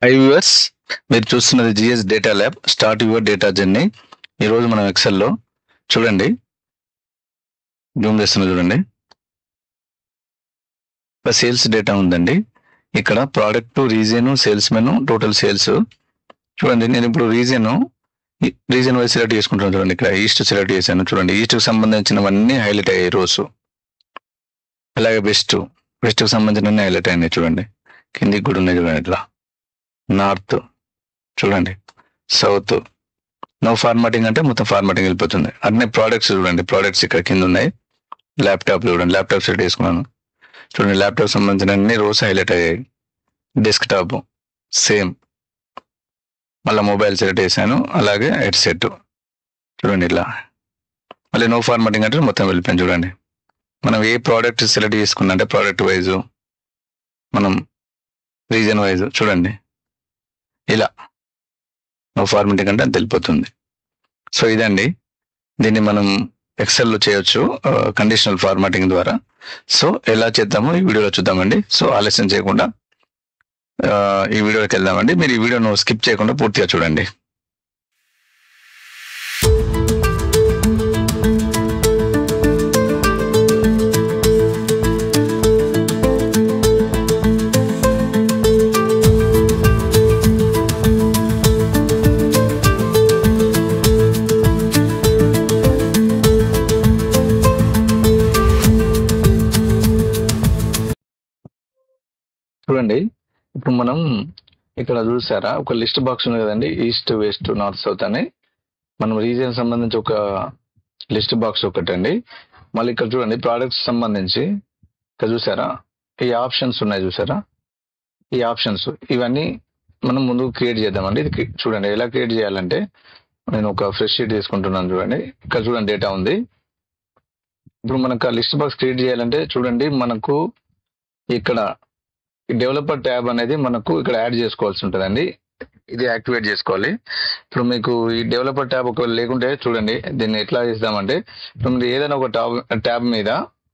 High viewers, మీరు చూస్తున్నది GS data lab. Start your data journey. ఈరోజు మనం ఎక్సెల్లో చూడండి, జూమ్ చేస్తున్నా చూడండి. ఇక్కడ సేల్స్ డేటా ఉందండి. ఇక్కడ product, region, sales menu, total sales. చూడండి, నేను ఇప్పుడు రీజియన్ వైజ్ సెలెక్ట్ చేసుకుంటాను. చూడండి, ఇక్కడ ఈస్ట్ సెలెక్ట్ చేశాను. చూడండి, ఈస్ట్కి సంబంధించినవన్నీ హైలైట్ అయ్యాయి రోస్. అలాగే వెస్ట్కి సంబంధించిన హైలైట్ అయినాయి. చూడండి, కిందికి కూడా ఉన్నాయి. చూడండి, ఇట్లా నార్త్, చూడండి సౌత్. నో ఫార్మాటింగ్ అంటే మొత్తం ఫార్మాటింగ్ వెళ్ళిపోతుంది. అన్ని ప్రోడక్ట్స్ చూడండి, ప్రోడక్ట్స్ ఇక్కడ కింద ఉన్నాయి. ల్యాప్టాప్ చూడండి, ల్యాప్టాప్ సెలెక్ట్ చేసుకున్నాను. చూడండి, ల్యాప్టాప్ సంబంధించిన అన్ని రోస్ హైలైట్ అయ్యాయి. డెస్క్టాప్ సేమ్, మళ్ళీ మొబైల్ సెలెక్ట్ చేశాను. అలాగే హెడ్సెట్ చూడండి ఇట్లా. మళ్ళీ నో ఫార్మాటింగ్ అంటే మొత్తం వెళ్ళిపోయింది. చూడండి, మనం ఏ ప్రోడక్ట్ సెలెక్ట్ చేసుకున్నా అంటే ప్రోడక్ట్ వైజు, మనం రీజన్ వైజ్ చూడండి ఇలా నో ఫార్మాటింగ్ అంటే అది తెలిపోతుంది. సో ఇదండి, దీన్ని మనం ఎక్సెల్లో చేయొచ్చు కండిషనల్ ఫార్మాటింగ్ ద్వారా. సో ఎలా చేద్దామో ఈ వీడియోలో చూద్దామండి. సో ఆలస్యం చేయకుండా ఈ వీడియోకి వెళ్దామండి. మీరు ఈ వీడియోను స్కిప్ చేయకుండా పూర్తిగా చూడండి. చూడండి, ఇప్పుడు మనం ఇక్కడ చూసారా ఒక లిస్ట్ బాక్స్ ఉంది కదండి, ఈస్ట్, వెస్ట్, నార్త్, సౌత్ అని. మనం రీజియన్ సంబంధించి ఒక లిస్ట్ బాక్స్ ఒకటండి. మళ్ళీ ఇక్కడ చూడండి, ప్రోడక్ట్స్ సంబంధించి ఇక్కడ చూసారా ఈ ఆప్షన్స్ ఉన్నాయి. చూసారా ఈ ఆప్షన్స్, ఇవన్నీ మనం ముందు క్రియేట్ చేద్దామండి. ఇది చూడండి ఎలా క్రియేట్ చేయాలంటే, నేను ఒక ఫ్రెష్ షీట్ తీసుకుంటున్నాను. చూడండి, ఇక్కడ చూడండి డేటా ఉంది. ఇప్పుడు మనకు ఆ లిస్ట్ బాక్స్ క్రియేట్ చేయాలంటే చూడండి, మనకు ఇక్కడ డెవలపర్ ట్యాబ్ అనేది మనకు ఇక్కడ యాడ్ చేసుకోవాల్సి ఉంటుందండి. ఇది యాక్టివేట్ చేసుకోవాలి. ఇప్పుడు మీకు ఈ డెవలపర్ ట్యాబ్ ఒకవేళ లేకుంటే చూడండి, దీన్ని ఎట్లా చేద్దామంటే, ఇప్పుడు మీరు ఏదైనా ఒక ట్యాబ్ మీద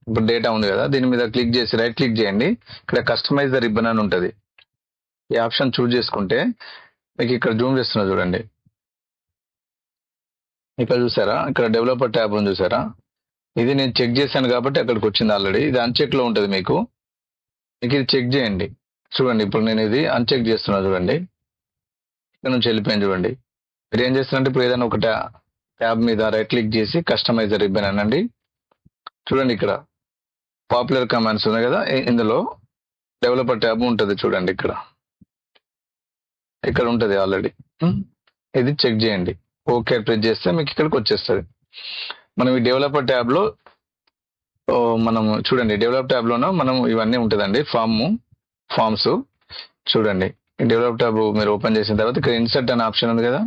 ఇప్పుడు డేటా ఉంది కదా, దీని మీద క్లిక్ చేసి రైట్ క్లిక్ చేయండి. ఇక్కడ కస్టమైజ్ ద రిబ్బన్ అని ఉంటుంది. ఈ ఆప్షన్ చూజ్ చేసుకుంటే మీకు ఇక్కడ జూమ్ చేస్తున్నా చూడండి. ఇక్కడ చూసారా, ఇక్కడ డెవలపర్ ట్యాబ్ ఉంది చూసారా. ఇది నేను చెక్ చేశాను కాబట్టి అక్కడికి వచ్చింది ఆల్రెడీ. ఇది అన్చెక్ లో ఉంటుంది. మీకు ఇది చెక్ చేయండి. చూడండి, ఇప్పుడు నేను ఇది అన్చెక్ చేస్తున్నా చూడండి. ఇక్కడ నుంచి వెళ్ళిపోయింది. చూడండి, మీరు ఏం చేస్తారంటే ఇప్పుడు ఏదైనా ఒక ట్యాబ్ మీద రైట్ క్లిక్ చేసి కస్టమైజర్ రిబ్బన్ అనండి. చూడండి, ఇక్కడ పాపులర్ కమాండ్స్ ఉన్నాయి కదా, ఇందులో డెవలపర్ ట్యాబ్ ఉంటుంది. చూడండి, ఇక్కడ ఉంటుంది ఆల్రెడీ. ఇది చెక్ చేయండి. ఓకే ప్రెస్ చేస్తే మీకు ఇక్కడికి వచ్చేస్తుంది. మనం ఈ డెవలపర్ ట్యాబ్ లో మనం చూడండి, డెవలప్ ట్యాబ్ లోనూ మనం ఇవన్నీ ఉంటుందండి. ఫార్మ్స్ చూడండి, ఈ డెవలప్ ట్యాబ్ మీరు ఓపెన్ చేసిన తర్వాత ఇక్కడ ఇన్సర్ట్ అనే ఆప్షన్ ఉంది కదా,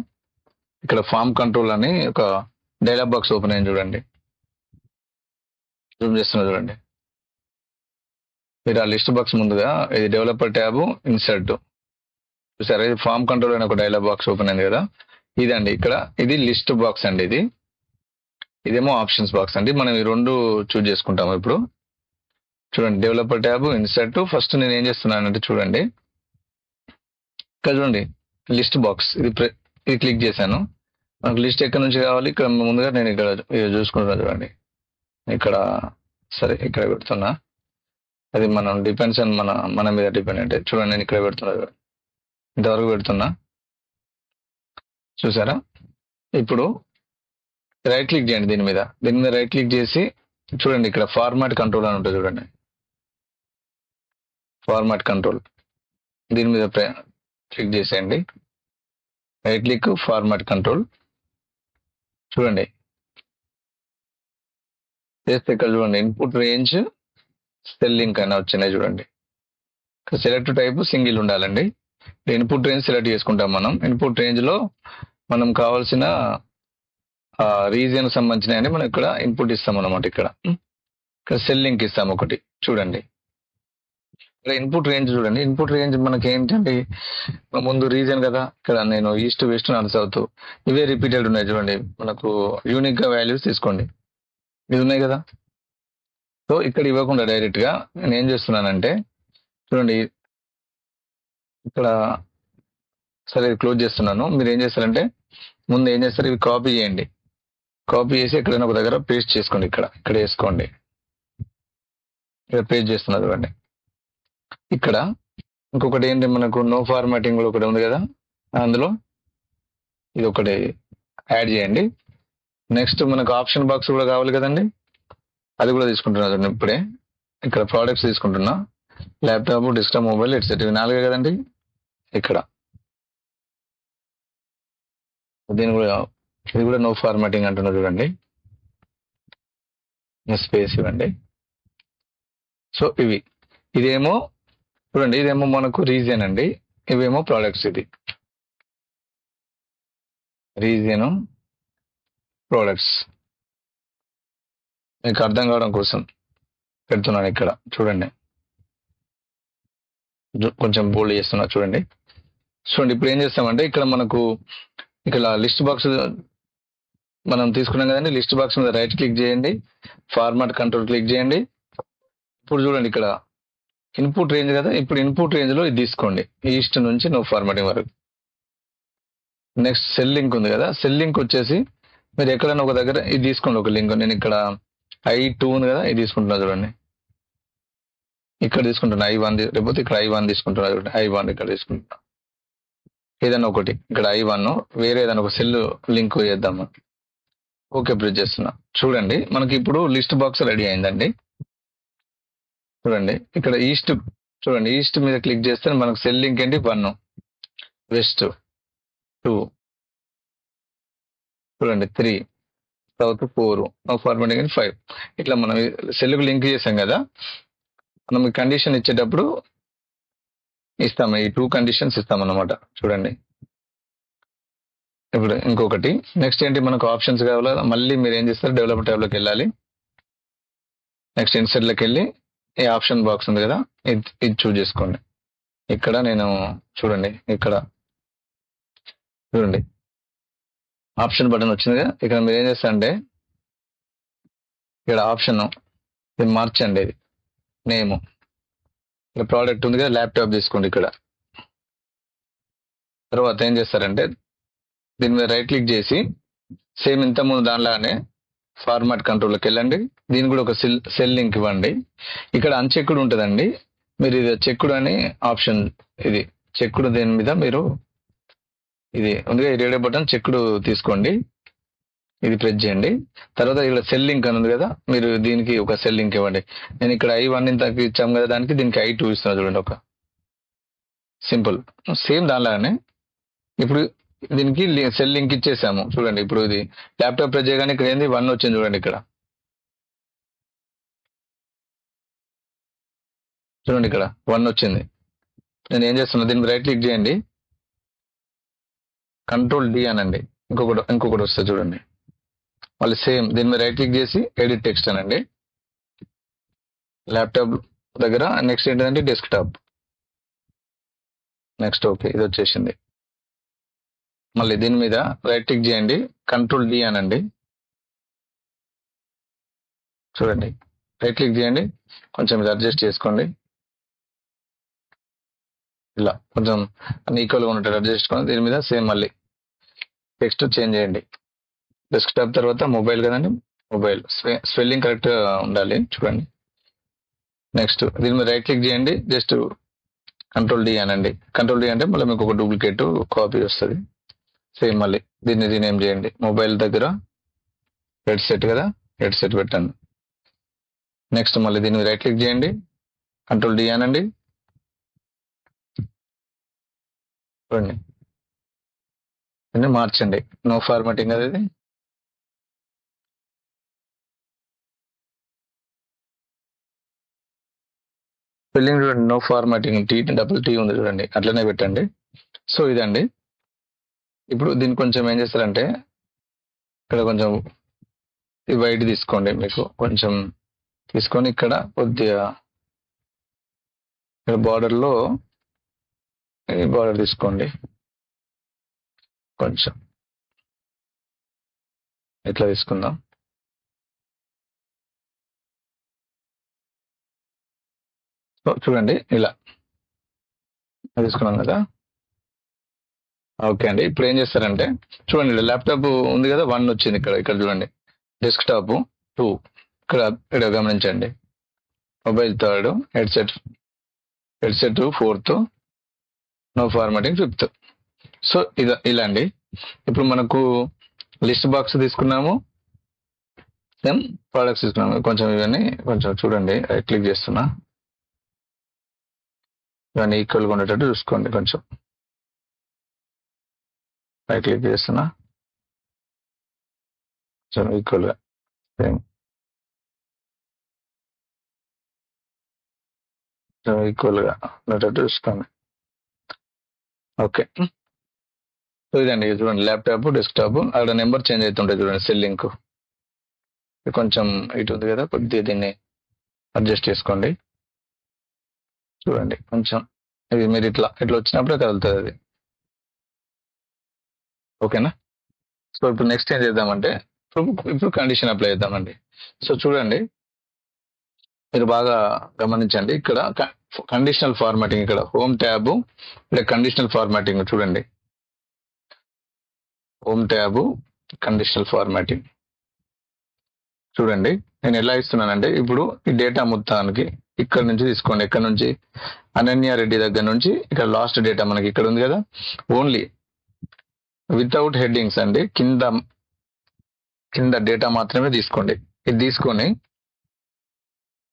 ఇక్కడ ఫార్మ్ కంట్రోల్ అని ఒక డైలాగ్ బాక్స్ ఓపెన్ అయింది. చూడండి, జూమ్ చేస్తున్నా చూడండి. మీరు ఆ లిస్ట్ బాక్స్ ముందుగా ఇది డెవలపర్ ట్యాబ్, ఇన్సర్ట్ చూసారా, ఇది ఫార్మ్ కంట్రోల్ అనే ఒక డైలాగ్ బాక్స్ ఓపెన్ అయింది కదా. ఇదండి, ఇక్కడ ఇది లిస్ట్ బాక్స్ అండి. ఇదేమో ఆప్షన్స్ బాక్స్ అండి. మనం ఈ రెండు చూజ్ చేసుకుంటాము. ఇప్పుడు చూడండి, డెవలపర్ ట్యాబ్, ఇన్సర్ట్. ఫస్ట్ నేను ఏం చేస్తున్నానంటే చూడండి, ఇక్కడ చూడండి లిస్ట్ బాక్స్, ఇది క్లిక్ చేశాను. మనకు లిస్ట్ ఎక్కడి నుంచి కావాలి, ఇక్కడ ముందుగా నేను ఇక్కడ చూసుకుంటున్నాను. చూడండి, ఇక్కడ సరే ఇక్కడ పెడుతున్నా. అది మనం డిపెండ్స్ అని మన మీద డిపెండ్ అంటే. చూడండి, నేను ఇక్కడ పెడుతున్నా, ఇంతవరకు పెడుతున్నా. చూసారా, ఇప్పుడు రైట్ క్లిక్ చేయండి దీని మీద రైట్ క్లిక్ చేసి చూడండి, ఇక్కడ ఫార్మాట్ కంట్రోల్ అని ఉంటుంది. చూడండి, ఫార్మాట్ కంట్రోల్, దీని మీద క్లిక్ చేసేయండి. Right click, format control. చూడండి, చేస్తే ఇక్కడ చూడండి ఇన్పుట్ రేంజ్, సెల్ లింక్ అని వచ్చినాయి. చూడండి, సెలెక్ట్ టైప్ సింగిల్ ఉండాలండి. ఇన్పుట్ రేంజ్ సెలెక్ట్ చేసుకుంటాం. మనం ఇన్పుట్ రేంజ్ లో మనం కావాల్సిన రీజియన్ సంబంధించిన మనం ఇక్కడ ఇన్పుట్ ఇస్తాం అన్నమాట. ఇక్కడ సెల్ లింక్ ఇస్తాం ఒకటి. చూడండి, ఇక్కడ ఇన్పుట్ రేంజ్ చూడండి. ఇన్పుట్ రేంజ్ మనకి ఏంటంటే ముందు రీజియన్ కదా, ఇక్కడ నేను ఈస్ట్, వెస్ట్, నార్త్, సౌత్ ఇవే రిపీటెడ్ ఉన్నాయి. చూడండి, మనకు యూనిక్ గా వాల్యూస్ తీసుకోండి. ఇది ఉన్నాయి కదా. సో ఇక్కడ ఇవ్వకుండా డైరెక్ట్ గా నేను ఏం చేస్తున్నానంటే చూడండి, ఇక్కడ సరే ఇది క్లోజ్ చేస్తున్నాను. మీరు ఏం చేస్తారంటే ముందు ఏం చేస్తారు, ఇవి కాపీ చేయండి. కాపీ చేసి ఎక్కడైనా ఒక దగ్గర పేస్ట్ చేసుకోండి. ఇక్కడ వేసుకోండి. ఇక్కడ పేస్ట్ చేస్తున్నారు చూడండి. ఇక్కడ ఇంకొకటి ఏంటి, మనకు నో ఫార్మాటింగ్ కూడా ఒకటి ఉంది కదా, అందులో ఇది ఒకటి యాడ్ చేయండి. నెక్స్ట్ మనకు ఆప్షన్ బాక్స్ కూడా కావాలి కదండి, అది కూడా తీసుకుంటున్నా చూడండి. ఇప్పుడే ఇక్కడ ప్రోడక్ట్స్ తీసుకుంటున్నా. ల్యాప్టాప్, డెస్క్టాప్, మొబైల్, హెడ్సెట్, ఇవి 4 కదండి. ఇక్కడ దీని కూడా, ఇది కూడా నో ఫార్మాటింగ్ అంటున్నా చూడండి. స్పేస్ ఇవ్వండి. సో ఇదేమో చూడండి, ఇదేమో మనకు రీజియన్ అండి, ఇవేమో ప్రోడక్ట్స్. ఇది రీజియన్, ప్రోడక్ట్స్ మీకు అర్థం కావడం కోసం పెడుతున్నాను. ఇక్కడ చూడండి, కొంచెం బోల్డ్ చేస్తున్నా చూడండి. ఇప్పుడు ఏం చేస్తామంటే ఇక్కడ మనకు ఇక్కడ లిస్ట్ బాక్స్ మనం తీసుకున్నాం కదండి. లిస్ట్ బాక్స్ మీద రైట్ క్లిక్ చేయండి, ఫార్మాట్ కంట్రోల్ క్లిక్ చేయండి. ఇప్పుడు చూడండి ఇక్కడ ఇన్పుట్ రేంజ్ కదా, ఇప్పుడు ఇన్పుట్ రేంజ్ లో ఇది తీసుకోండి, ఈస్ట్ నుంచి నో ఫార్మాటింగ్ వరకు. నెక్స్ట్ సెల్ లింక్ ఉంది కదా, సెల్ లింక్ వచ్చేసి మీరు ఎక్కడైనా ఒక దగ్గర ఇది తీసుకోండి, ఒక లింక్. నేను ఇక్కడ I2 ఉంది కదా, ఇది తీసుకుంటున్నా చూడండి. ఇక్కడ తీసుకుంటున్నా I1, లేకపోతే ఇక్కడ I1 తీసుకుంటున్నా చూడండి. I1 ఇక్కడ తీసుకుంటున్నా. ఏదైనా ఒకటి ఇక్కడ I1, వేరే ఏదైనా ఒక సెల్ లింక్ చేద్దాము. ఓకే ప్రెస్ చేస్తున్నా. చూడండి మనకి ఇప్పుడు లిస్ట్ బాక్స్ రెడీ అయిందండి. చూడండి ఇక్కడ ఈస్ట్, చూడండి ఈస్ట్ మీద క్లిక్ చేస్తే మనకు సెల్ లింక్ ఏంటి 1, వెస్ట్ 2, చూడండి 3, సౌత్ 4, నో ఫార్మాటింగ్ 5. ఇట్లా మనం సెల్కు లింక్ చేసాం కదా, మనం ఈ కండిషన్ ఇచ్చేటప్పుడు ఇస్తాము, ఈ 2 కండిషన్స్ ఇస్తాం అన్నమాట. చూడండి ఇప్పుడు ఇంకొకటి నెక్స్ట్ ఏంటి, మనకు ఆప్షన్స్ కావాలి. మళ్ళీ మీరు ఏం చేస్తారు, డెవలపర్ ట్యాబ్లోకి వెళ్ళాలి. నెక్స్ట్ ఇన్సర్ట్లోకి వెళ్ళి ఈ ఆప్షన్ బాక్స్ ఉంది కదా, ఇది చూజ్ చేసుకోండి. ఇక్కడ నేను చూడండి, ఇక్కడ చూడండి ఆప్షన్ బటన్ వచ్చింది కదా. ఇక్కడ మీరు ఏం చేస్తారంటే ఇక్కడ ఆప్షన్ ఇది మార్చండి, ఇది నేమ్. ఇక్కడ ప్రోడక్ట్ ఉంది కదా, ల్యాప్టాప్ తీసుకోండి. ఇక్కడ తర్వాత ఏం చేస్తారంటే దీని మీద రైట్ క్లిక్ చేసి సేమ్ ఇంతకుముందు దానిలాగానే ఫార్మాట్ కంట్రోల్లోకి వెళ్ళండి. దీనికి కూడా ఒక సెల్ లింక్ ఇవ్వండి. ఇక్కడ అన్చెక్డ్ ఉంటుందండి, మీరు ఇది చెక్డ్ అని ఆప్షన్, ఇది చెక్డ్, దీని మీద మీరు ఇది ఉందిగా ఈ రేడియో బటన్ చెక్డ్ తీసుకోండి, ఇది ప్రెస్ చేయండి. తర్వాత ఇక్కడ సెల్ లింక్ అని ఉంది కదా, మీరు దీనికి ఒక సెల్ లింక్ ఇవ్వండి. నేను ఇక్కడ I1 ఇంతకు ఇచ్చాం కదా, దానికి దీనికి I2 ఇస్తున్నా చూడండి. ఒక సింపుల్ సేమ్ దానిలాగానే ఇప్పుడు దీనికి సెల్ లింక్ ఇచ్చేసాము. చూడండి ఇప్పుడు ఇది ల్యాప్టాప్ ప్రెస్ చేయగానే ఇక్కడ ఏంది 1 వచ్చింది చూడండి. ఇక్కడ చూడండి, ఇక్కడ 1 వచ్చింది. నేను ఏం చేస్తున్నా, దీనికి రైట్ క్లిక్ చేయండి, కంట్రోల్ D అనండి, ఇంకొకటి వస్తుంది చూడండి. మళ్ళీ సేమ్ దీని మీద రైట్ క్లిక్ చేసి ఎడిట్ టెక్స్ట్ అనండి. ల్యాప్టాప్ దగ్గర నెక్స్ట్ ఏంటంటే డెస్క్టాప్. నెక్స్ట్ ఓకే, ఇది వచ్చేసింది. మళ్ళీ దీని మీద రైట్ క్లిక్ చేయండి, కంట్రోల్ D అనండి. చూడండి రైట్ క్లిక్ చేయండి, కొంచెం ఇది అడ్జస్ట్ చేసుకోండి. ఇలా కొంచెం అన్ని ఈక్వల్గా ఉన్నట్టు అడ్జస్ట్ చేసుకోండి. దీని మీద సేమ్ మళ్ళీ టెక్స్ట్ చేంజ్ చేయండి. డెస్క్టాప్ తర్వాత మొబైల్ కదండి, మొబైల్ స్పెల్లింగ్ కరెక్ట్ ఉండాలి చూడండి. నెక్స్ట్ దీని మీద రైట్ క్లిక్ చేయండి, జస్ట్ కంట్రోల్ D అనండి. కంట్రోల్ D అంటే మళ్ళీ మీకు ఒక డూప్లికేట్ కాపీ వస్తుంది. సేమ్ మళ్ళీ దీన్ని రీనేమ్ చేయండి. మొబైల్ దగ్గర హెడ్సెట్ కదా, హెడ్సెట్ పెట్టండి. నెక్స్ట్ మళ్ళీ దీన్ని రైట్ క్లిక్ చేయండి, కంట్రోల్ D అనండి. చూడండి దీన్ని మార్చండి, నో ఫార్మాటింగ్ అది. స్పెల్లింగ్ చూడండి, నో ఫార్మాటింగ్, T ఉంది చూడండి, అట్లనే పెట్టండి. సో ఇదండి. ఇప్పుడు దీన్ని కొంచెం ఏం చేస్తారంటే ఇక్కడ కొంచెం ఈ వైట్ తీసుకోండి, మీకు కొంచెం తీసుకొని ఇక్కడ కొద్దిగా ఇక్కడ బార్డర్లో ఈ బార్డర్ తీసుకోండి, కొంచెం ఇట్లా తీసుకుందాం. సో చూడండి ఇలా తీసుకున్నాం కదా. ఓకే అండి. ఇప్పుడు ఏం చేస్తారంటే చూడండి, ల్యాప్టాప్ ఉంది కదా, 1 వచ్చింది ఇక్కడ. ఇక్కడ చూడండి, డెస్క్‌టాప్ 2, ఇక్కడ ఇక్కడ గమనించండి. Mobile 3, headset 4, no formatting fifth. So ఇలా అండి. ఇప్పుడు మనకు లిస్ట్ బాక్స్ తీసుకున్నాము, సేమ్ ప్రొడక్ట్స్ తీసుకున్నాము. కొంచెం ఇవన్నీ కొంచెం చూడండి, రైట్ క్లిక్ చేస్తున్నా, ఇవన్నీ ఈక్వల్‌గా ఉండేటట్టు చూసుకోండి. కొంచెం రైట్ క్లిక్ చేస్తున్నా, కొంచెం ఈక్వల్‌గా సేమ్ ఈక్వల్‌గా ఉండేటట్టు చూసుకోండి. ఓకే. సో ఇదండి, ఇది చూడండి, ల్యాప్టాప్, డెస్క్‌టాప్, అక్కడ నెంబర్ చేంజ్ అవుతుంటాయి చూడండి, సెల్ లింక్ కొంచెం ఇటు ఉంది కదా, కొద్దిగా దీన్ని అడ్జస్ట్ చేసుకోండి. చూడండి కొంచెం, ఇది మీరు ఇట్లా ఇట్లా వచ్చినప్పుడే కదులుతుంది అది. ఓకేనా? సో ఇప్పుడు నెక్స్ట్ ఏం చేద్దామంటే, ఇప్పుడు కండిషన్ అప్లై చేద్దామండి. సో చూడండి, మీరు బాగా గమనించండి, ఇక్కడ కండిషనల్ ఫార్మాటింగ్, ఇక్కడ హోమ్ ట్యాబ్, ఇక్కడ కండిషనల్ ఫార్మాటింగ్ చూడండి, హోమ్ ట్యాబ్, కండిషనల్ ఫార్మాటింగ్ చూడండి. నేను ఎలా ఇస్తున్నానంటే, ఇప్పుడు ఈ డేటా మొత్తానికి ఇక్కడ నుంచి తీసుకోండి. ఎక్కడ నుంచి? అనన్య రెడ్డి దగ్గర నుంచి ఇక్కడ లాస్ట్ డేటా మనకి ఇక్కడ ఉంది కదా, ఓన్లీ వితౌట్ హెడ్డింగ్స్ అండి, కింద కింద డేటా మాత్రమే తీసుకోండి. ఇది తీసుకొని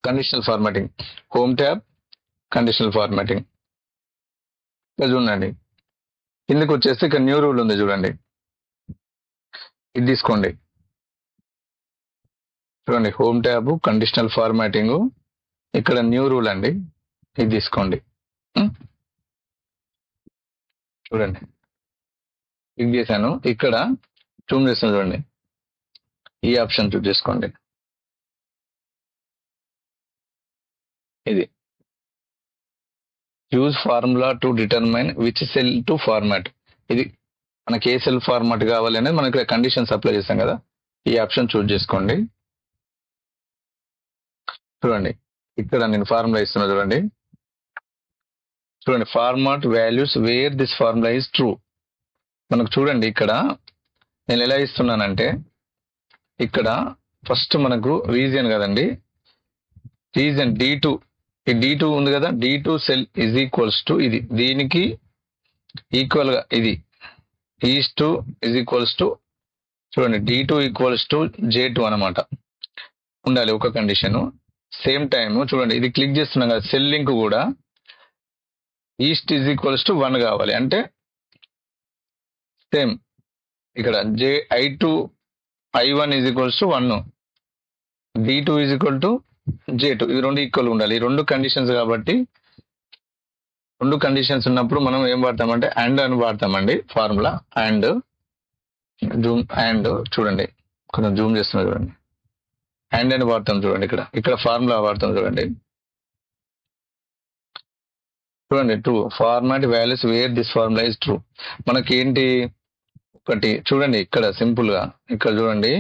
conditional formatting, home tab, conditional formatting ఇక్కడ చూడండి. కిందకి వచ్చేస్తే ఇక్కడ న్యూ రూల్ ఉంది చూడండి, ఇది తీసుకోండి. చూడండి, హోమ్ ట్యాబ్, కండిషనల్ ఫార్మాటింగ్, ఇక్కడ న్యూ రూల్ అండి, ఇది తీసుకోండి. చూడండి, క్లిక్ చేశాను, ఇక్కడ జూమ్ చేస్తాను చూడండి, ఈ ఆప్షన్ చూస్ చేసుకోండి. ఇది use formula to determine which cell to format. ఇది మనకి ఏ సెల్ ఫార్మాట్ కావాలి అనేది మనం ఇక్కడ కండిషన్స్ అప్లై చేస్తాం కదా, ఈ ఆప్షన్ చూస్ చేసుకోండి. చూడండి, ఇక్కడ నేను ఫార్ములా ఇస్తున్నా చూడండి. చూడండి, format values where this formula is true. మనకు చూడండి, ఇక్కడ నేను ఎలా ఇస్తున్నానంటే, ఇక్కడ ఫస్ట్ మనకు రీజియన్ కదండి, రీజియన్ D2, ఈ D2 ఉంది కదా, D2 cell is equals to ఇది, దీనికి ఈక్వల్ గా ఇది ఈస్ట్ ఇజ్ ఈక్వల్స్ టు, చూడండి, D2 ఈక్వల్స్ టు J2 అనమాట ఉండాలి ఒక కండిషన్. సేమ్ టైం చూడండి, ఇది క్లిక్ చేస్తున్నాం కదా, సెల్ లింక్ కూడా ఈస్ట్ ఇజ్ ఈక్వల్స్ టు 1 కావాలి. అంటే సేమ్ ఇక్కడ I1 is equals to 1, D2 is equal to J2, ఇది రెండు ఈక్వల్ ఉండాలి. ఈ రెండు కండిషన్స్ కాబట్టి, రెండు కండిషన్స్ ఉన్నప్పుడు మనం ఏం వాడతామంటే అండ్ అని వాడతామండి ఫార్ములా. అండ్ జూమ్, అండ్ చూడండి, కొంచెం జూమ్ చేస్తున్నా చూడండి, అండ్ అని వాడతాం చూడండి, ఇక్కడ ఫార్ములా వాడతాం చూడండి. చూడండి, true format values where this formula is true. మనకి ఏంటి ఒకటి చూడండి, ఇక్కడ సింపుల్ గా ఇక్కడ చూడండి,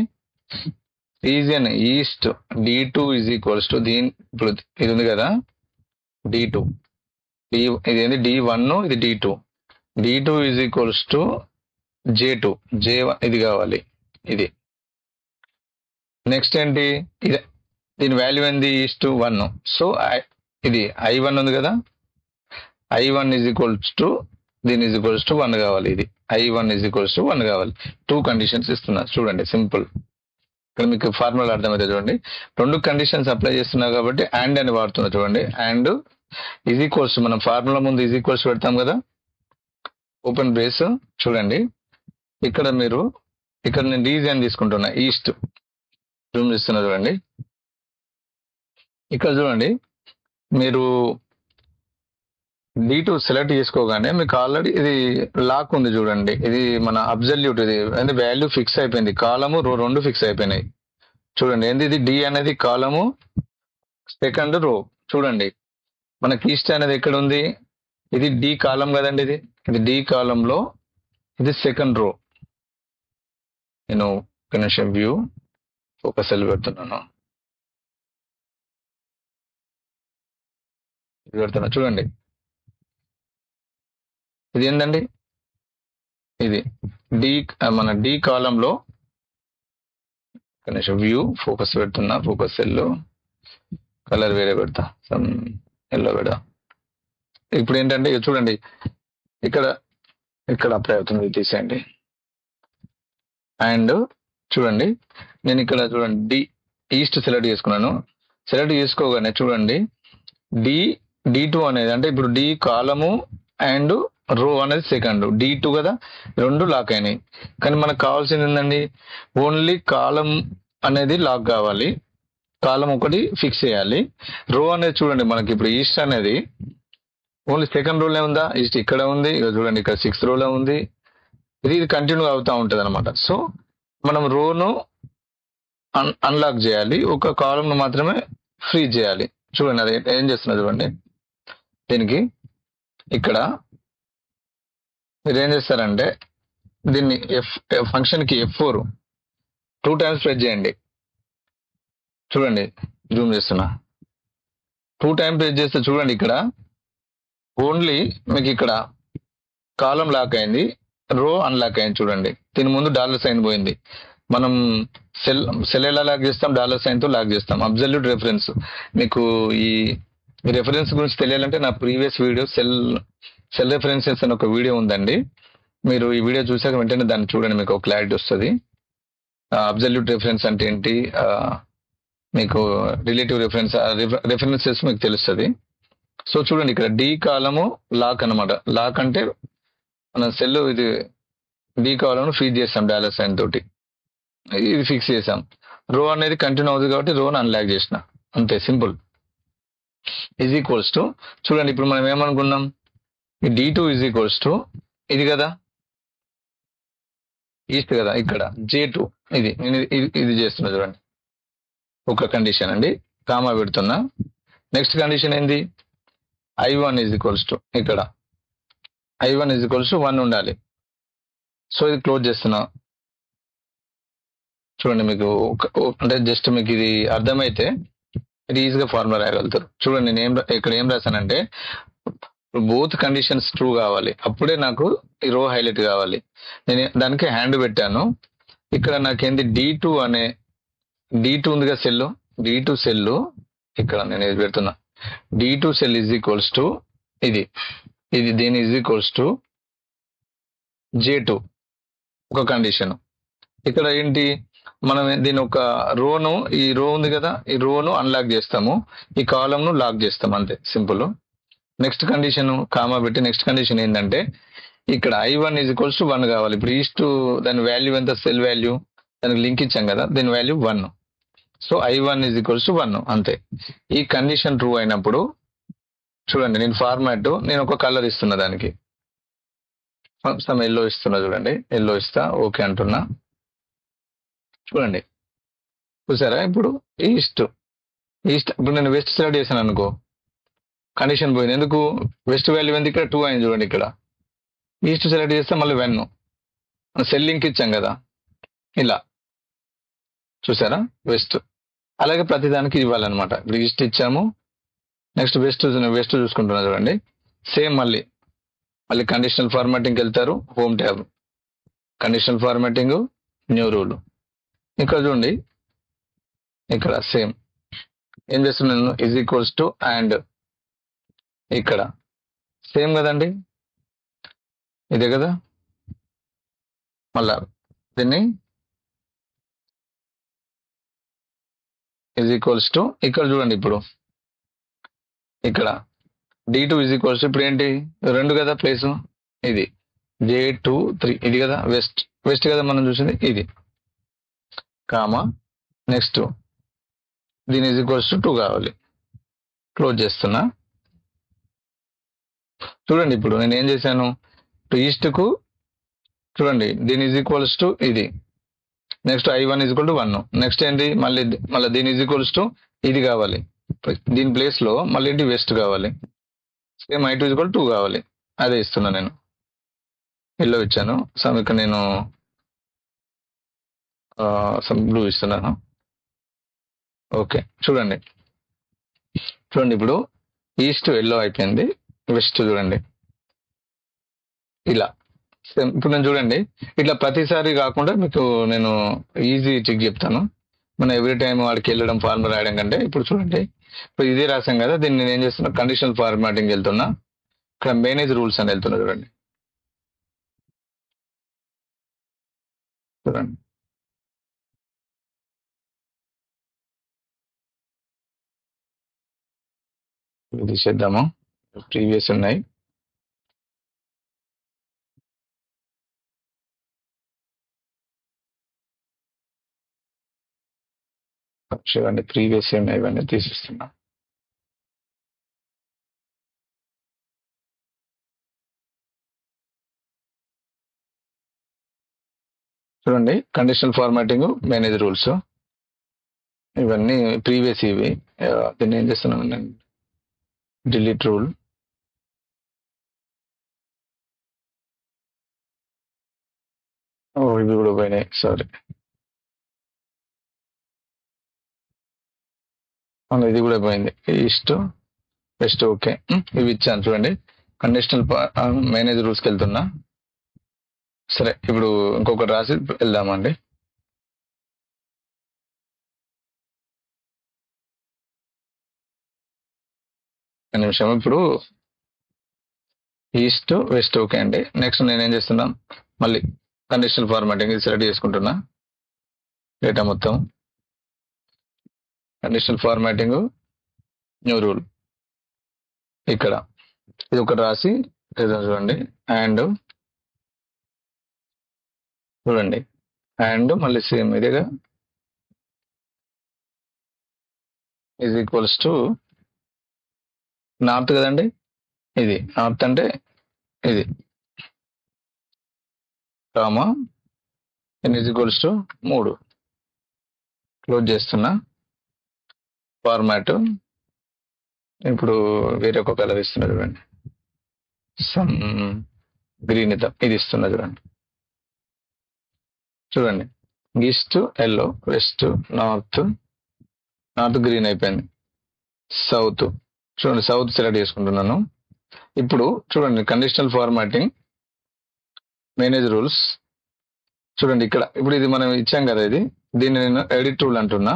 region east D2 is equals to దీని, ఇప్పుడు ఇది ఉంది కదా D2, ఇది ఏంది D1, ఇది D2 is equals to J2, J1 ఇది కావాలి ఇది. నెక్స్ట్ ఏంటి, ఇది దీని వాల్యూ ఏంది ఈస్ట్ 1, సో ఇది I1 ఉంది కదా, I1 ఈజ్ ఈక్వల్స్ టు దీని ఈజ్ ఈక్వల్స్ టు 1 కావాలి. ఇది I1 ఈజ్ ఈక్వల్స్ టు 1 కావాలి. 2 కండిషన్స్ ఇస్తున్నా చూడండి, సింపుల్. ఇక్కడ మీకు ఫార్ములా అర్థమైతే చూడండి, రెండు కండిషన్స్ అప్లై చేస్తున్నా కాబట్టి అండ్ అని వాడుతున్నా చూడండి. అండ్ ఈజ్ ఈక్వల్స్, మనం ఫార్ములా ముందు ఈజ్ ఈక్వల్స్ పెడతాం కదా, ఓపెన్ బ్రేస్. చూడండి, ఇక్కడ నేను రీజియన్ తీసుకుంటున్నా, ఈస్ట్ జూమ్ చేస్తున్నా చూడండి. ఇక్కడ చూడండి, మీరు D2 సెలెక్ట్ చేసుకోగానే మీకు ఆల్రెడీ ఇది లాక్ ఉంది చూడండి, ఇది మన అబ్జల్యూట్, ఇది అంటే వాల్యూ ఫిక్స్ అయిపోయింది, కాలము రో రెండు ఫిక్స్ అయిపోయినాయి. చూడండి, ఏంది ఇది D అనేది కాలము, సెకండ్ రో. చూడండి, మనకి ఈస్ట్ అనేది ఎక్కడ ఉంది, ఇది D కాలం కదండి, ఇది D కాలంలో ఇది సెకండ్ రో. నేను ఒక నిమిషం వ్యూ ఫోకస్ సెల్ పెడుతున్నాను, ఇది పెడుతున్నా చూడండి. ఇది ఏంటండి, ఇది డి, మన డి కాలంలో కనీసం వ్యూ ఫోకస్ పెడుతున్నా, ఫోకస్ సెల్ కలర్ వేరే పెడతా, సమ్ ఎల్లో పెడతా. ఇప్పుడు ఏంటంటే ఇక చూడండి ఇక్కడ ఇక్కడ అప్లై అవుతుంది, తీసేయండి. అండ్ చూడండి నేను ఇక్కడ చూడండి డి ఈస్ట్ సెలెక్ట్ చేసుకున్నాను. సెలెక్ట్ చేసుకోగానే చూడండి D2 అనేది అంటే ఇప్పుడు డి కాలము అండ్ రో అనేది సెకండ్, D2 కదా, రెండు లాక్ అయినాయి. కానీ మనకు కావాల్సింది ఏంటండి, ఓన్లీ కాలం అనేది లాక్ కావాలి, కాలం ఒకటి ఫిక్స్ చేయాలి. రో అనేది చూడండి మనకి ఇప్పుడు ఈస్ట్ అనేది ఓన్లీ సెకండ్ రోలో ఉందా, ఈస్ట్ ఇక్కడ ఉంది, ఇక చూడండి ఇక్కడ 6th రోలో ఉంది. ఇది కంటిన్యూ అవుతూ ఉంటుంది అనమాట. సో మనం రోను అన్లాక్ చేయాలి, ఒక కాలంను మాత్రమే ఫ్రీ చేయాలి. చూడండి అది ఏం చేస్తున్నా చూడండి. దీనికి ఇక్కడ మీరు ఏం చేస్తారంటే దీన్ని ఫంక్షన్కి F4 2 times ప్రెస్ చేయండి. చూడండి జూమ్ చేస్తున్నా, 2 times ప్రెస్ చేస్తే చూడండి ఇక్కడ ఓన్లీ మీకు ఇక్కడ కాలం లాక్ అయింది, రో అన్లాక్ అయింది. చూడండి దీని ముందు $సైన్ పోయింది. మనం సెల్ ఎలా లాక్ చేస్తాం, $సైన్తో లాక్ చేస్తాం. అబ్సల్యూట్ రెఫరెన్స్, మీకు ఈ రెఫరెన్స్ గురించి తెలియాలంటే నా ప్రీవియస్ వీడియో సెల్ రెఫరెన్సెస్ అని ఒక వీడియో ఉందండి. మీరు ఈ వీడియో చూసాక వెంటనే దాన్ని చూడండి, మీకు ఒక క్లారిటీ వస్తుంది. అబ్సల్యూట్ రెఫరెన్స్ అంటే ఏంటి, మీకు రిలేటివ్ రెఫరెన్సెస్ మీకు తెలుస్తుంది. సో చూడండి ఇక్కడ డి కాలము లాక్ అనమాట. లాక్ అంటే మన సెల్ ఇది డి కాలము ఫీడ్ చేస్తాం $సైన్ తోటి, ఇది ఫిక్స్ చేసాం. రో అనేది కంటిన్యూ అవుతుంది కాబట్టి రోని అన్లాక్ చేసిన, అంతే సింపుల్. ఈజ్ ఈక్వల్స్ టు చూడండి ఇప్పుడు మనం ఏమనుకున్నాం, ఈ D2 ఈజ్ ఈక్వల్స్ టు ఇది కదా, ఈస్ట్ కదా, ఇక్కడ J2 ఇది నేను ఇది చేస్తున్నా చూడండి. ఒక కండిషన్ అండి, కామా పెడుతున్నా. నెక్స్ట్ కండిషన్ ఏంది, I1 ఈజ్ ఈక్వల్స్ టు ఇక్కడ I1 ఈజ్ ఈక్వల్స్ టు 1 ఉండాలి. సో ఇది క్లోజ్ చేస్తున్నా. చూడండి మీకు అంటే జస్ట్ మీకు ఇది అర్థమైతే ఇది ఈజీగా ఫార్ములా రాయగలుగుతారు. చూడండి నేను ఇక్కడ ఏం రాశానంటే బోత్ కండిషన్స్ ట్రూ కావాలి, అప్పుడే నాకు ఈ రో హైలైట్ కావాలి. నేను దానికి హ్యాండ్ పెట్టాను. ఇక్కడ నాకేంది D2 ఉందిగా సెల్, D2 సెల్ ఇక్కడ నేను ఇది పెడుతున్నా. D2 cell is equals to ఇది దీని ఈజ్ ఈక్వల్స్ టు J2 ఒక కండిషన్. ఇక్కడ ఏంటి, మనం దీని ఒక రోను, ఈ రో ఉంది కదా, ఈ రోను అన్లాక్ చేస్తాము, ఈ కాలంను లాక్ చేస్తాం, అంతే సింపుల్. నెక్స్ట్ కండిషన్ కామా పెట్టి నెక్స్ట్ కండిషన్ ఏంటంటే ఇక్కడ I1 ఈజ్ ఈక్వల్స్ టు 1 కావాలి. ఇప్పుడు ఈస్ట్ దాని వాల్యూ ఎంత, సెల్ వాల్యూ దానికి లింక్ ఇచ్చాం కదా, దీని value 1. So I1 is equals to 1 అంతే. ఈ కండిషన్ ట్రూ అయినప్పుడు చూడండి నేను ఫార్మాట్ నేను ఒక కలర్ ఇస్తున్నా, దానికి సమ్ ఎల్లో ఇస్తున్నా. చూడండి ఎల్లో ఇస్తా, ఓకే అంటున్నా. చూడండి చూసారా, ఇప్పుడు ఈస్ట్ ఇప్పుడు నేను వెస్ట్ సెలెక్ట్ చేశాను అనుకో, కండిషన్ పోయింది. ఎందుకు, వెస్ట్ వాల్యూ ఎంత ఇక్కడ 2 అయింది. చూడండి ఇక్కడ ఈస్ట్ సెలెక్ట్ చేస్తే మళ్ళీ 1, సెల్ లింక్ ఇచ్చాం కదా, ఇలా చూసారా వెస్ట్. అలాగే ప్రతిదానికి ఇవ్వాలన్నమాట. ఇప్పుడు ఈస్ట్ ఇచ్చాము, నెక్స్ట్ వెస్ట్ చూసుకుంటున్నా. చూడండి సేమ్ మళ్ళీ కండిషనల్ ఫార్మాటింగ్కి వెళ్తారు, home tab, conditional formatting, new rule. ఇక్కడ చూడండి ఇక్కడ సేమ్ ఏం చేస్తున్నాను, ఈజ్ ఈక్వల్స్ టు అండ్ ఇక్కడ సేమ్ కదండి, ఇదే కదా. మళ్ళా దీన్ని ఈజ్ ఈక్వల్స్ టు ఇక్కడ చూడండి, ఇప్పుడు ఇక్కడ D2 ఈజ్ ఈక్వల్స్ టు ఇప్పుడు ఏంటి 2 కదా ప్లేస్, ఇది J2 3 ఇది కదా, వెస్ట్ కదా మనం చూసింది, ఇది కామా నెక్స్ట్ దీని ఈజ్ ఈక్వల్స్ టు 2 కావాలి. క్లోజ్ చేస్తున్నా. చూడండి ఇప్పుడు నేను ఏం చేశాను, ఈస్ట్కు చూడండి దీని ఈజ్ ఈక్వల్స్ టు ఇది, next I1 is equal to 1. Next ఏంటి, మళ్ళీ దీని ఈజ్ ఈక్వల్స్ టు ఇది కావాలి, దీని ప్లేస్ లో మళ్ళీ ఏంటి వెస్ట్ కావాలి. సేమ్ I2 ఈజ్ ఈక్వల్ 2 కావాలి, అదే ఇస్తున్నా. నేను ఎల్లో ఇచ్చాను, సమ్ ఇక్కడ నేను సమ్ బ్లూ ఇస్తున్నాను. ఓకే చూడండి ఇప్పుడు ఈస్ట్ ఎల్లో అయిపోయింది, వెస్ట్ చూడండి ఇలా ఇప్పుడు నేను చూడండి, ఇట్లా ప్రతిసారి కాకుండా మీకు నేను ఈజీ ట్రిక్ చెప్తాను. మనం ఎవ్రీ టైం వాడికి వెళ్ళడం ఫార్ములా రాయడం కంటే ఇప్పుడు చూడండి, ఇప్పుడు ఇదే రాసాం కదా, దీన్ని నేను ఏం చేస్తున్నా, కండిషనల్ ఫార్మాటింగ్ వెళ్తున్నా, ఇక్కడ మేనేజ్ రూల్స్ అని వెళ్తున్నా. చూడండి చూడండి ఇది చేద్దాము, ప్రీవియస్ ఉన్నాయి. చూడండి ప్రీవియస్ ఉన్నాయి, ఇవన్నీ తీసిస్తున్నా. చూడండి కండిషనల్ ఫార్మాటింగ్, మేనేజ్ రూల్స్, ఇవన్నీ ప్రీవియస్ ఇవి. దీన్ని ఏం చేస్తున్నాను నేను, డిలీట్ రూల్. ఇవి కూడా పోయినాయి, సారీ. ఇది కూడా పోయింది, ఈస్ట్ వెస్ట్. ఓకే, ఇవి ఇచ్చాను చూడండి. కండిషనల్ మేనేజ్ రూల్స్కి వెళ్తున్నా. సరే, ఇప్పుడు ఇంకొకటి రాసి వెళ్దామండి. ఒక నిమిషం. ఇప్పుడు ఈస్ట్ వెస్ట్ ఓకే అండి. నెక్స్ట్ నేను ఏం చేస్తున్నా, మళ్ళీ కండిషనల్ ఫార్మాటింగ్ ఇది సెలెక్ట్ చేసుకుంటున్నా. డేటా మొత్తం కండిషనల్ ఫార్మాటింగ్, న్యూ రూల్. ఇక్కడ ఇది ఒకటి రాసి చూడండి, అండ్ చూడండి, అండ్ మళ్ళీ సేమ్ ఇదేగా, ఈజ్ ఈక్వల్స్ టు నార్త్ కదండి, ఇది నార్త్ అంటే ఇది, comma n is equals to 3. Close చేస్తున్నా. ఫార్మాట్ ఇప్పుడు వేరే ఒక కలర్ ఇస్తున్నా చూడండి, సమ్ గ్రీన్ ఇద్దాం. ఇది ఇస్తున్నా చూడండి. చూడండి, east yellow, west north, north green అయిపోయింది. సౌత్ చూడండి, సౌత్ సెలెక్ట్ చేసుకుంటున్నాను. ఇప్పుడు చూడండి కండిషనల్ ఫార్మాటింగ్, మేనేజ్ రూల్స్. చూడండి ఇక్కడ, ఇప్పుడు ఇది మనం ఇచ్చాం కదా, ఇది దీన్ని నేను ఎడిట్ రూల్ అంటున్నా.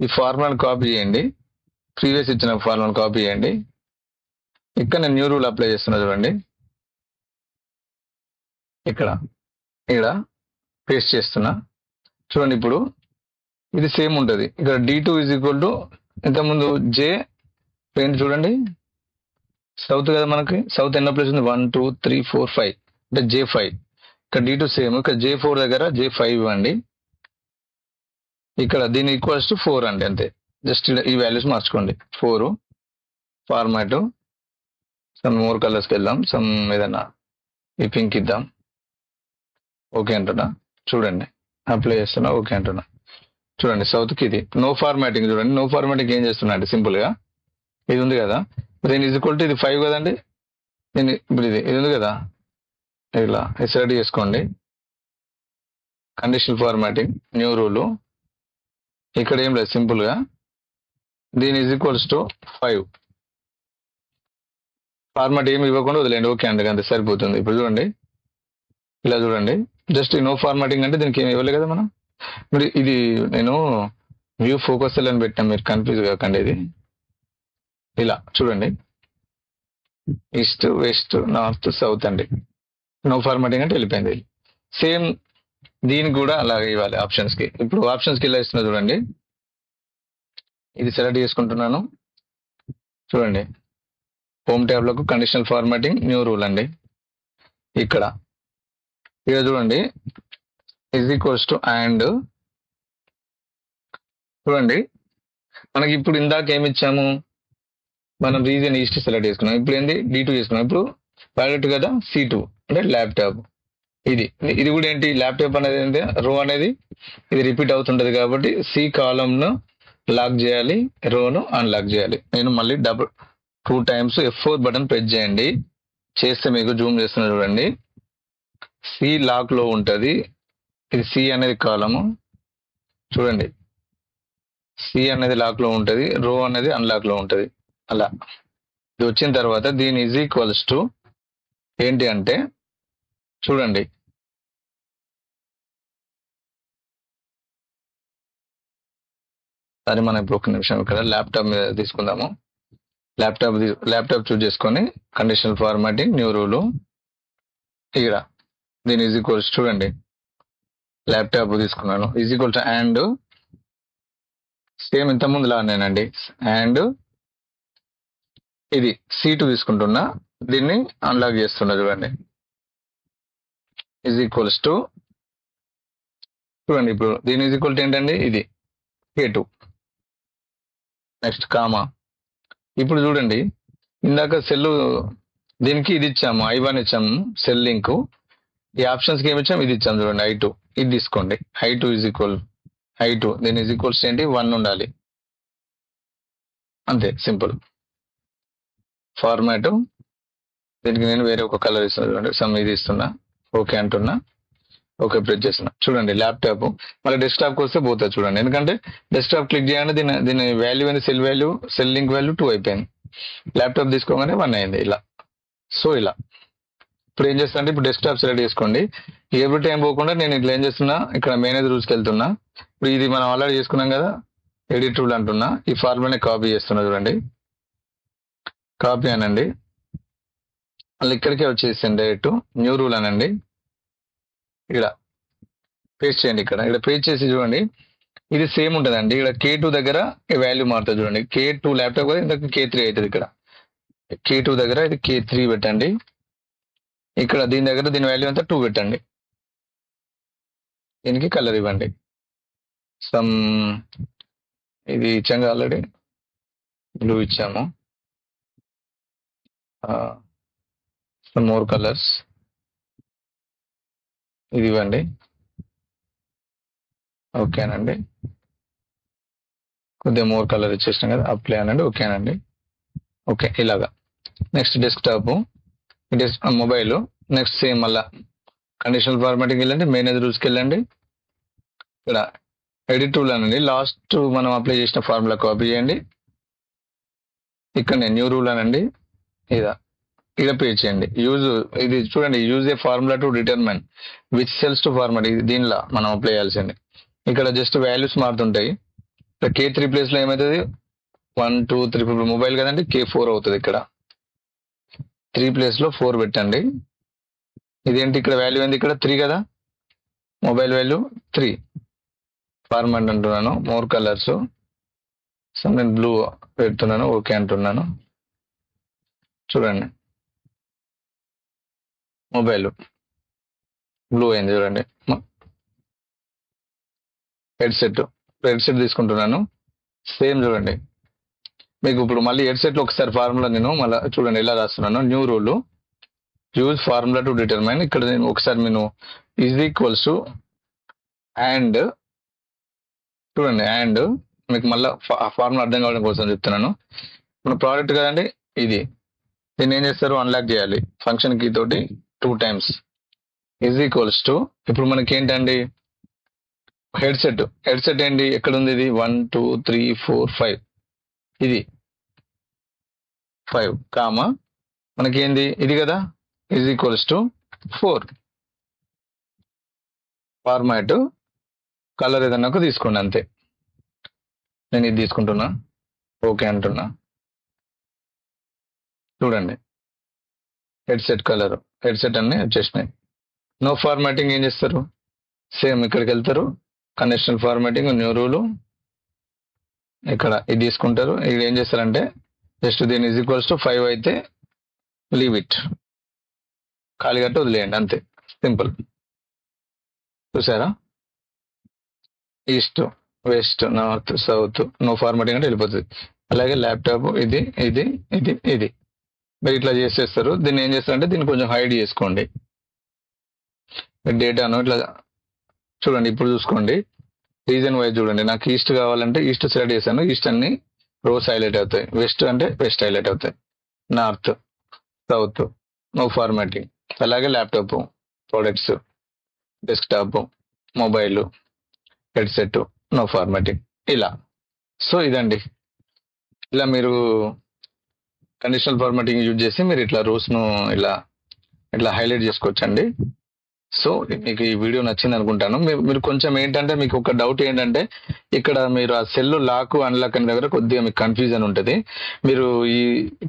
ఈ ఫార్ములాను కాపీ చేయండి, ప్రీవియస్ ఇచ్చిన ఫార్ములాను కాపీ చేయండి. ఇక్కడ నేను న్యూ రూల్ అప్లై చేస్తున్నా చూడండి, ఇక్కడ పేస్ట్ చేస్తున్నా. చూడండి ఇప్పుడు ఇది సేమ్ ఉంటుంది. ఇక్కడ D2 ఈజ్ ఈక్వల్ టు ఇంతకుముందు J పెయింట్. చూడండి సౌత్ కదా, మనకి సౌత్ ఎన్నో ప్లేస్ ఉంది, 1 2 3 4 5 అంటే J5. ఇక్కడ D2 సేమ్, ఇక్కడ J4 దగ్గర J5 ఇవ్వండి. ఇక్కడ దీని ఈక్వల్స్ టు 4 అండి, అంతే. జస్ట్ ఈ వాల్యూస్ మార్చుకోండి. 4 ఫార్మాట్, సమ్ మోర్ కలర్స్కి వెళ్దాం, సమ్ ఏదన్నా ఈ పింక్ ఇద్దాం. ఓకే అంటున్నా. చూడండి అప్లై చేస్తున్నా, ఓకే అంటున్నా. చూడండి సౌత్కి ఇది నో ఫార్మాటింగ్. చూడండి నో ఫార్మాటింగ్ ఏం చేస్తున్నా అంటే సింపుల్గా ఇది ఉంది కదా, దీని ఈజ్ ఈక్వల్ టు ఇది 5 కదండి. దీన్ని ఇప్పుడు ఇది ఉంది కదా, ఇలా సెలెక్ట్ చేసుకోండి. Conditional formatting, new rule. ఇక్కడ ఏం లేదు, సింపుల్గా దీని ఈజ్ ఈక్వల్స్ టు 5. ఫార్మాట్ ఏమి ఇవ్వకుండా వదిలేండి, ఓకే అండి, అంతే సరిపోతుంది. ఇప్పుడు చూడండి, ఇలా చూడండి, జస్ట్ నో ఫార్మాటింగ్ అంటే దీనికి ఏమి ఇవ్వలేదు కదా మనం. ఇప్పుడు ఇది నేను వ్యూ ఫోకస్ అని పెట్టాం, మీరు కన్ఫ్యూజ్ కాకండి. ఇది ఇలా చూడండి, ఈస్ట్ వెస్ట్ నార్త్ సౌత్ అండి. నో ఫార్మాటింగ్ అంటే వెళ్ళిపోయింది. సేమ్ దీనికి కూడా అలాగే ఇవ్వాలి ఆప్షన్స్కి. ఇప్పుడు ఆప్షన్స్కి ఇలా ఇస్తున్నా చూడండి, ఇది సెలెక్ట్ చేసుకుంటున్నాను. చూడండి హోమ్ ట్యాబ్లకు కండిషనల్ ఫార్మాటింగ్, న్యూ రూల్ అండి. ఇక్కడ చూడండి ఈజ్ ఈక్వల్స్ టు అండ్. చూడండి మనకి ఇప్పుడు ఇందాక ఏమి ఇచ్చాము, మనం రీజన్ ఈస్ట్ సెలెక్ట్ చేసుకున్నాం. ఇప్పుడు ఏంది D2 చేసుకున్నాం. ఇప్పుడు ప్యాలెట్ కదా, C2 అంటే ల్యాప్టాప్. ఇది కూడా ఏంటి, ల్యాప్టాప్ అనేది ఏంటి, రో అనేది ఇది రిపీట్ అవుతుంటది కాబట్టి C కాలంను లాక్ చేయాలి, రోను అన్లాక్ చేయాలి. నేను మళ్ళీ 2 times F4 బటన్ ప్రెస్ చేయండి. చేస్తే మీకు జూమ్ చేస్తున్నా చూడండి, C లాక్ లో ఉంటది. ఇది C అనేది కాలము. చూడండి C అనేది లాక్ లో ఉంటది, రో అనేది అన్లాక్ లో ఉంటది. అలా ఇది వచ్చిన తర్వాత దీని ఈజ్ ఈక్వల్స్ టు ఏంటి అంటే చూడండి. సరే మనం ఇప్పుడు ఒక నిమిషం ఇక్కడ ల్యాప్టాప్ మీద తీసుకుందాము. ల్యాప్టాప్ చూస్ చేసుకొని కండిషనల్ ఫార్మాటింగ్ న్యూ రూలు ఇక్కడ దీని ఈజ్ ఈక్వల్స్ చూడండి. ల్యాప్టాప్ తీసుకున్నాను ఈజ్ ఈక్వల్స్ అండ్ సేమ్ ఇంత ముందు లానేనండి. అండ్ ఇది C2 తీసుకుంటున్నా, దీన్ని అన్లాక్ చేస్తున్నా చూడండి. ఈజ్ ఈక్వల్స్ టు చూడండి. ఇప్పుడు దీని ఈజ్ ఈక్వల్ టు ఏంటండి, ఇది K2. Next comma. ఇప్పుడు చూడండి, ఇందాక సెల్ దీనికి ఇది ఇచ్చాము, I1 ఇచ్చాము సెల్ లింక్. ఈ ఆప్షన్స్కి ఏమి ఇచ్చాము, ఇది ఇచ్చాము చూడండి, I2. ఇది తీసుకోండి. I2 ఈజ్ ఈక్వల్ I2 దీని ఈజ్ ఈక్వల్స్ ఏంటి 1 ఉండాలి, అంతే సింపుల్. ఫార్మాట్ దీనికి నేను వేరే ఒక కలర్ ఇస్తున్నా చూడండి, సమ్ ఇది ఇస్తున్నా, ఓకే అంటున్నా, ఓకే ప్రెస్ చేస్తున్నా. చూడండి ల్యాప్టాప్ మళ్ళీ డెస్క్టాప్కి వస్తే పోతుంది చూడండి. ఎందుకంటే డెస్క్టాప్ క్లిక్ చేయండి, దీని వాల్యూ ఏంది, సెల్ లింక్ వాల్యూ 2 అయిపోయింది. ల్యాప్టాప్ తీసుకోగానే 1 అయింది ఇలా. సో ఇలా ఇప్పుడు ఏం చేస్తా అంటే, ఇప్పుడు డెస్క్టాప్ సెలెక్ట్ చేసుకోండి. ఎవ్రీ టైం పోకుండా నేను ఇట్లా ఏం చేస్తున్నా, ఇక్కడ మేనేజ్ రూల్స్కి వెళ్తున్నా. ఇప్పుడు ఇది మనం ఆల్రెడీ చేసుకున్నాం కదా, ఎడిట్ రూల్ అంటున్నా. ఈ ఫార్ములాని కాపీ చేస్తున్నా చూడండి, కాపీ అనండి, మళ్ళీ ఇక్కడికే వచ్చేసింది డైరెక్ట్ న్యూ రూల్ అనండి. ఇక్కడ పేస్ట్ చేయండి, ఇక్కడ పేస్ట్ చేసి చూడండి, ఇది సేమ్ ఉంటుందండి. ఇక్కడ K2 దగ్గర ఈ వాల్యూ మారుతుంది చూడండి. K2 ల్యాప్టాప్ కదా, ఇంతకు K3 అవుతుంది. ఇక్కడ K2 దగ్గర ఇది K3 పెట్టండి. ఇక్కడ దీని దగ్గర దీని వాల్యూ అంతా 2 పెట్టండి. దీనికి కలర్ ఇవ్వండి, సమ్ ఇది ఇచ్చాం ఆల్రెడీ, బ్లూ ఇచ్చాము. సమ్ మోర్ కలర్స్ ఇది ఇవ్వండి, ఓకేనండి. కొద్దిగా మోర్ కలర్ ఇచ్చేసినాం కదా, అప్లై అనండి, ఓకేనండి. ఓకే ఇలాగా. Next desktop, mobile. Next same మళ్ళా కండిషనల్ ఫార్మాటింగ్ వెళ్ళండి, మేనేజ్ రూల్స్కి వెళ్ళండి. ఇక్కడ ఎడిట్ రూల్ అనండి, లాస్ట్ మనం అప్లై చేసిన ఫార్ములా కాపీ చేయండి. ఇక్కడ నేను న్యూ రూల్ అనండి, ఇక్కడ పే చేయండి. ఇది చూడండి, use a formula to determine which cells to format. ఇది దీనిలో మనం అప్లై చేయాల్సింది. ఇక్కడ జస్ట్ వాల్యూస్ మారుతుంటాయి. ఇక్కడ K3 ప్లేస్లో ఏమవుతుంది, 1 2 3 మొబైల్ కదండి, K4 అవుతుంది. ఇక్కడ 3 ప్లేస్లో 4 పెట్టండి. ఇదేంటి ఇక్కడ వాల్యూ ఏంది, ఇక్కడ 3 కదా, మొబైల్ వాల్యూ 3. ఫార్మాట్ అంటున్నాను, మోర్ కలర్స్, సమ్ నేను బ్లూ పెడుతున్నాను, ఓకే అంటున్నాను. చూడండి మొబైల్ బ్లూ అయింది చూడండి. హెడ్సెట్ తీసుకుంటున్నాను, సేమ్ చూడండి. మీకు ఇప్పుడు మళ్ళీ హెడ్సెట్లో ఒకసారి ఫార్ములా నేను మళ్ళీ చూడండి ఎలా రాస్తున్నాను. New rule, use formula to determine. ఇక్కడ నేను ఒకసారి నేను ఈజ్ ఈక్వల్స్ అండ్ చూడండి, అండ్ మీకు మళ్ళీ ఫార్ములా అర్థం కావడం కోసం చెప్తున్నాను. మన ప్రోడక్ట్ కదండి ఇది, దీన్ని ఏం చేస్తారు, అన్లాక్ చేయాలి ఫంక్షన్ కీ తోటి 2 times. ఈజ్ ఈక్వల్స్ టు ఇప్పుడు మనకి ఏంటండి, హెడ్సెట్ ఏంటి, ఎక్కడ ఉంది ఇది, 1 2 3 4 5, ఇది 5 కామా మనకి ఏంది ఇది కదా, is equals to 4. Format colour ఏదన్నా తీసుకోండి అంతే. నేను ఇది తీసుకుంటున్నా, ఓకే అంటున్నా. చూడండి హెడ్సెట్ కలర్, హెడ్సెట్ అన్ని వచ్చేసినాయి. నో ఫార్మాటింగ్ ఏం చేస్తారు, సేమ్ ఇక్కడికి వెళ్తారు, కండిషనల్ ఫార్మాటింగ్ న్యూ రూలు, ఇక్కడ ఇది తీసుకుంటారు. ఇక్కడ ఏం చేస్తారంటే జస్ట్ దీని ఈజ్ ఈక్వల్స్ టు 5 అయితే లీవ్ ఇట్, ఖాళీ కట్టి వదిలేయండి అంతే, సింపుల్. చూసారా, east west north south, no formatting అంటే వెళ్ళిపోతుంది. అలాగే ల్యాప్టాప్ ఇది ఇది ఇది ఇది మీరు ఇట్లా చేసేస్తారు. దీన్ని ఏం చేస్తారంటే దీన్ని కొంచెం హైడ్ చేసుకోండి, డేటాను ఇట్లా చూడండి. ఇప్పుడు చూసుకోండి రీజన్ వైజ్ చూడండి, నాకు ఈస్ట్ కావాలంటే ఈస్ట్ సెలెక్ట్ చేశాను, ఈస్ట్ అన్ని రోస్ హైలైట్ అవుతాయి, వెస్ట్ అంటే వెస్ట్ హైలైట్ అవుతాయి, నార్త్ సౌత్ నో ఫార్మాటింగ్. అలాగే laptop, products, desktop, mobile, headset, no formatting ఇలా. సో ఇదండి, ఇలా మీరు కండిషనల్ ఫార్మాటింగ్ యూజ్ చేసి మీరు ఇట్లా రోస్ను ఇలా హైలైట్ చేసుకోవచ్చండి. సో మీకు ఈ వీడియో నచ్చింది అనుకుంటాను. మీరు కొంచెం ఏంటంటే మీకు ఒక డౌట్ ఏంటంటే ఇక్కడ మీరు ఆ సెల్ లాక్ అన్లాక్ అనే దగ్గర కొద్దిగా మీకు కన్ఫ్యూజన్ ఉంటుంది. మీరు ఈ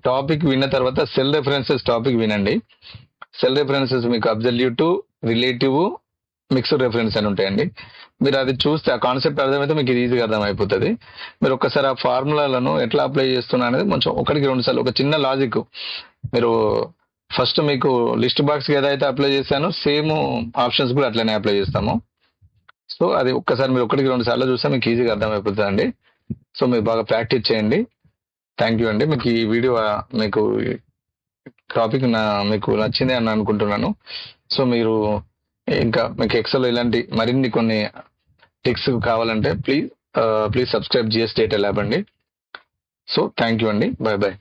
టాపిక్ విన్న తర్వాత సెల్ రెఫరెన్సెస్ టాపిక్ వినండి. సెల్ రెఫరెన్సెస్ మీకు అబ్జల్యూట్, రిలేటివ్, మిక్స్డ్ రెఫరెన్స్ అని ఉంటాయండి. మీరు అది చూస్తే ఆ కాన్సెప్ట్ అర్థమైతే మీకు ఈజీగా అర్థమైపోతుంది. మీరు ఒక్కసారి ఆ ఫార్ములాలను ఎట్లా అప్లై చేస్తున్నా అనేది కొంచెం ఒకటికి రెండు సార్లు ఒక చిన్న లాజిక్ మీరు ఫస్ట్ మీకు లిస్ట్ బాక్స్ ఏదైతే అప్లై చేశానో సేమ్ ఆప్షన్స్ కూడా అట్లనే అప్లై చేస్తాము. సో అది ఒక్కసారి మీరు ఒకటికి రెండు సార్లు చూస్తే మీకు ఈజీగా అర్థమైపోతుంది అండి. సో మీరు బాగా ప్రాక్టీస్ చేయండి. థ్యాంక్ యూ అండి. మీకు ఈ వీడియో మీకు టాపిక్ మీకు నచ్చింది అని అనుకుంటున్నాను. సో మీరు ఇంకా మీకు ఎక్సెల్ ఇలాంటి మరిన్ని కొన్ని టిక్స్ కావాలంటే please subscribe GS data lab అండి. సో థ్యాంక్ యూ అండి. Bye bye.